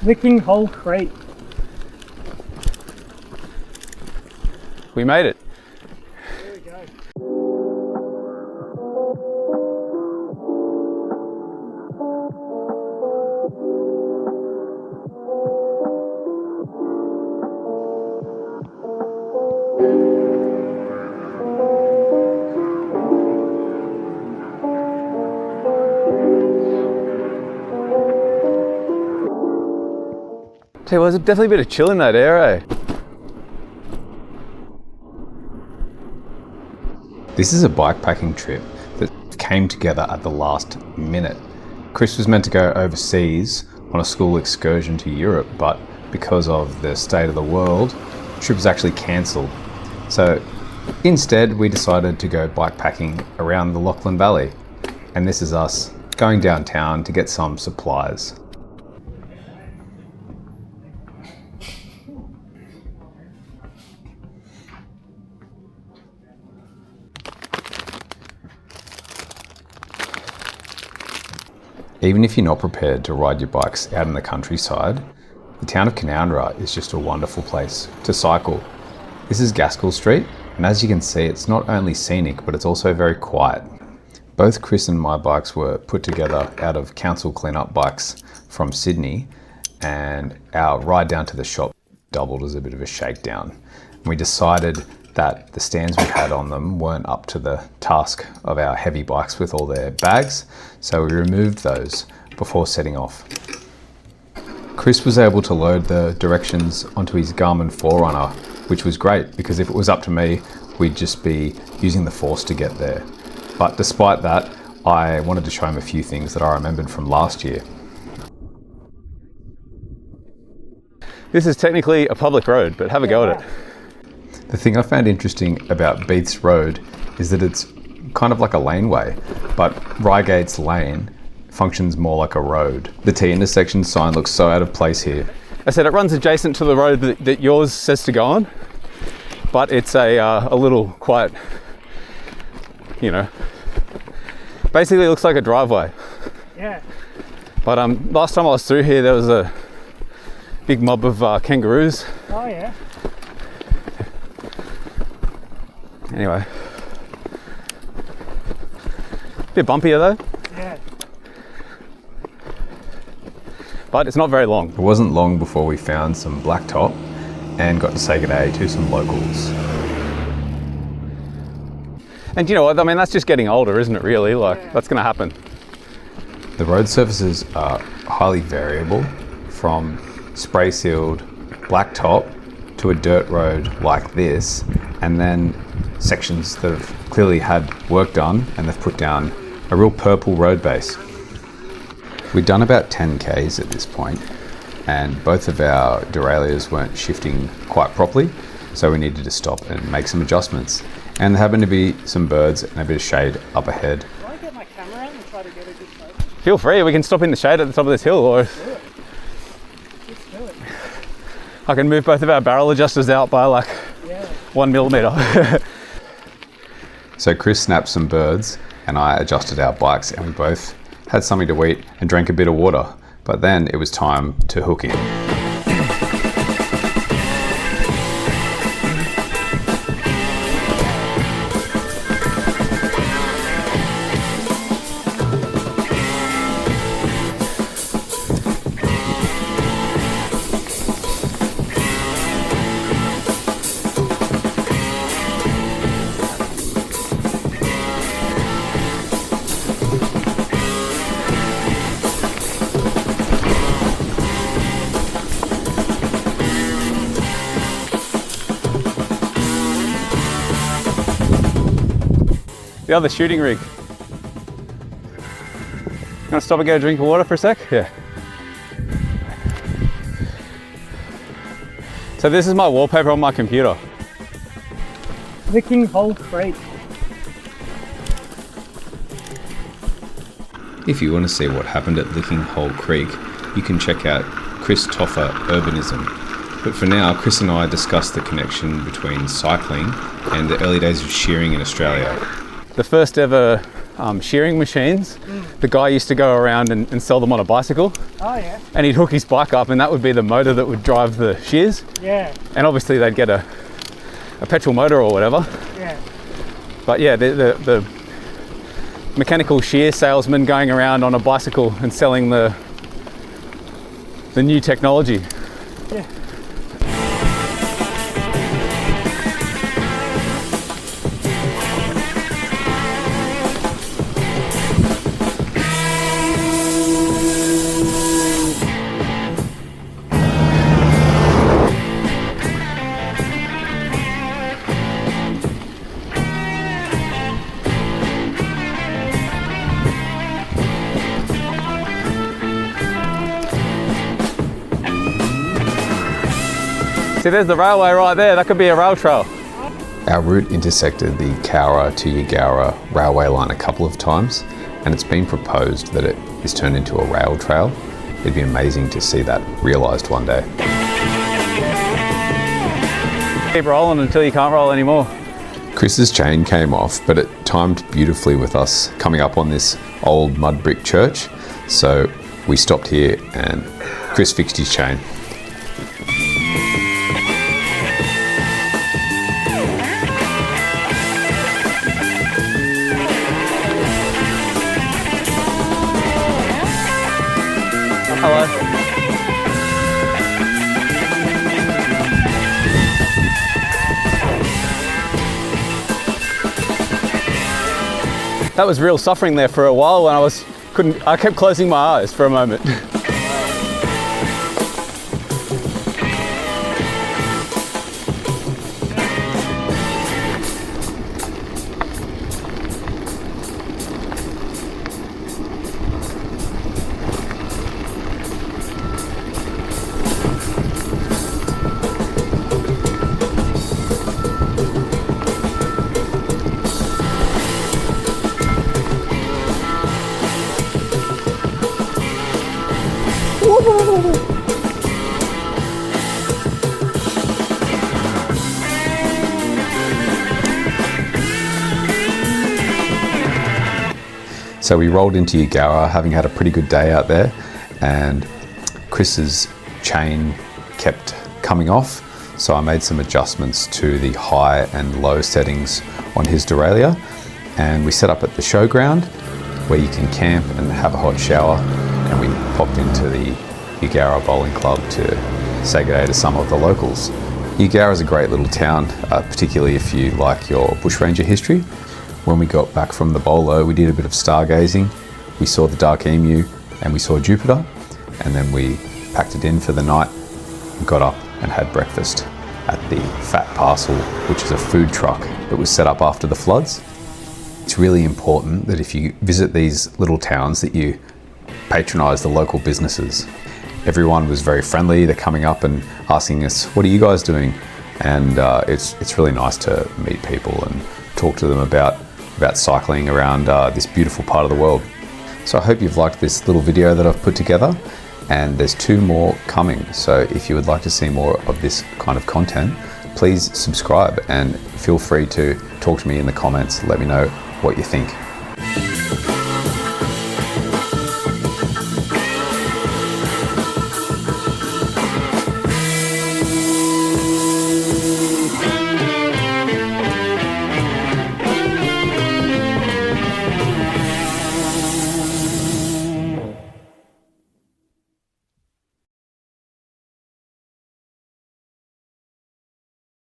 Licking Hole Creek. We made it. There we go. Tell you what, there's definitely a bit of chill in that air, eh? This is a bikepacking trip that came together at the last minute. Chris was meant to go overseas on a school excursion to Europe, but because of the state of the world, the trip was actually cancelled. So instead, we decided to go bikepacking around the Lachlan Valley. And this is us going downtown to get some supplies. Even if you're not prepared to ride your bikes out in the countryside, the town of Canowindra is just a wonderful place to cycle. This is Gaskell Street, and as you can see, it's not only scenic, but it's also very quiet. Both Chris and my bikes were put together out of council clean-up bikes from Sydney, and our ride down to the shop doubled as a bit of a shakedown. And we decided that the stands we had on them weren't up to the task of our heavy bikes with all their bags, so we removed those before setting off. Chris was able to load the directions onto his Garmin Forerunner, which was great because if it was up to me, we'd just be using the force to get there. But despite that, I wanted to show him a few things that I remembered from last year. This is technically a public road, but have a go at it. The thing I found interesting about Beath's Road is that it's kind of like a laneway, but Reigate's Lane functions more like a road. The T-intersection sign looks so out of place here. I said it runs adjacent to the road that yours says to go on, but it's a little quite, you know, basically it looks like a driveway. Yeah. But last time I was through here, there was a big mob of kangaroos. Oh yeah. Anyway, bit bumpier though. Yeah. But it's not very long. It wasn't long before we found some blacktop and got to say good day to some locals. And you know what, I mean, that's just getting older, isn't it really? Like, that's gonna happen. The road surfaces are highly variable, from spray sealed blacktop to a dirt road like this, and then sections that have clearly had work done and they've put down a real purple road base. We'd done about 10 Ks at this point, and both of our derailleurs weren't shifting quite properly, so we needed to stop and make some adjustments. And there happened to be some birds and a bit of shade up ahead. Can I get my camera out and try to get a good shot? Feel free, we can stop in the shade at the top of this hill, or Let's do it. I can move both of our barrel adjusters out by like 1 millimeter. So Chris snapped some birds and I adjusted our bikes, and we both had something to eat and drank a bit of water. But then it was time to hook in. The other shooting rig. You want to stop and get a drink of water for a sec? Yeah. So this is my wallpaper on my computer. Licking Hole Creek. If you want to see what happened at Licking Hole Creek, you can check out Chris Toffer Urbanism. But for now, Chris and I discussed the connection between cycling and the early days of shearing in Australia. The first ever shearing machines, the guy used to go around and sell them on a bicycle, Oh yeah. and he'd hook his bike up, and that would be the motor that would drive the shears. Yeah. And obviously they'd get a petrol motor or whatever. Yeah. But yeah, the mechanical shear salesman going around on a bicycle and selling the new technology. Yeah. See, there's the railway right there. That could be a rail trail. Our route intersected the Cowra-Eugowra railway line a couple of times, and it's been proposed that it is turned into a rail trail. It'd be amazing to see that realised one day. Keep rolling until you can't roll anymore. Chris's chain came off, but it timed beautifully with us coming up on this old mud brick church. So we stopped here and Chris fixed his chain. Hello. That was real suffering there for a while when I kept closing my eyes for a moment. So we rolled into Kogarah, having had a pretty good day out there, and Chris's chain kept coming off, so I made some adjustments to the high and low settings on his derailleur, and we set up at the showground where you can camp and have a hot shower, and we popped into the Kogarah Bowling Club to say good day to some of the locals. Kogarah is a great little town, particularly if you like your bushranger history. When we got back from the bolo, we did a bit of stargazing. We saw the dark emu and we saw Jupiter, and then we packed it in for the night and got up and had breakfast at the Fat Parcel, which is a food truck that was set up after the floods. It's really important that if you visit these little towns that you patronise the local businesses. Everyone was very friendly. They're coming up and asking us, what are you guys doing? And it's really nice to meet people and talk to them about cycling around this beautiful part of the world. So I hope you've liked this little video that I've put together, and there's 2 more coming. So if you would like to see more of this kind of content, please subscribe and feel free to talk to me in the comments. Let me know what you think.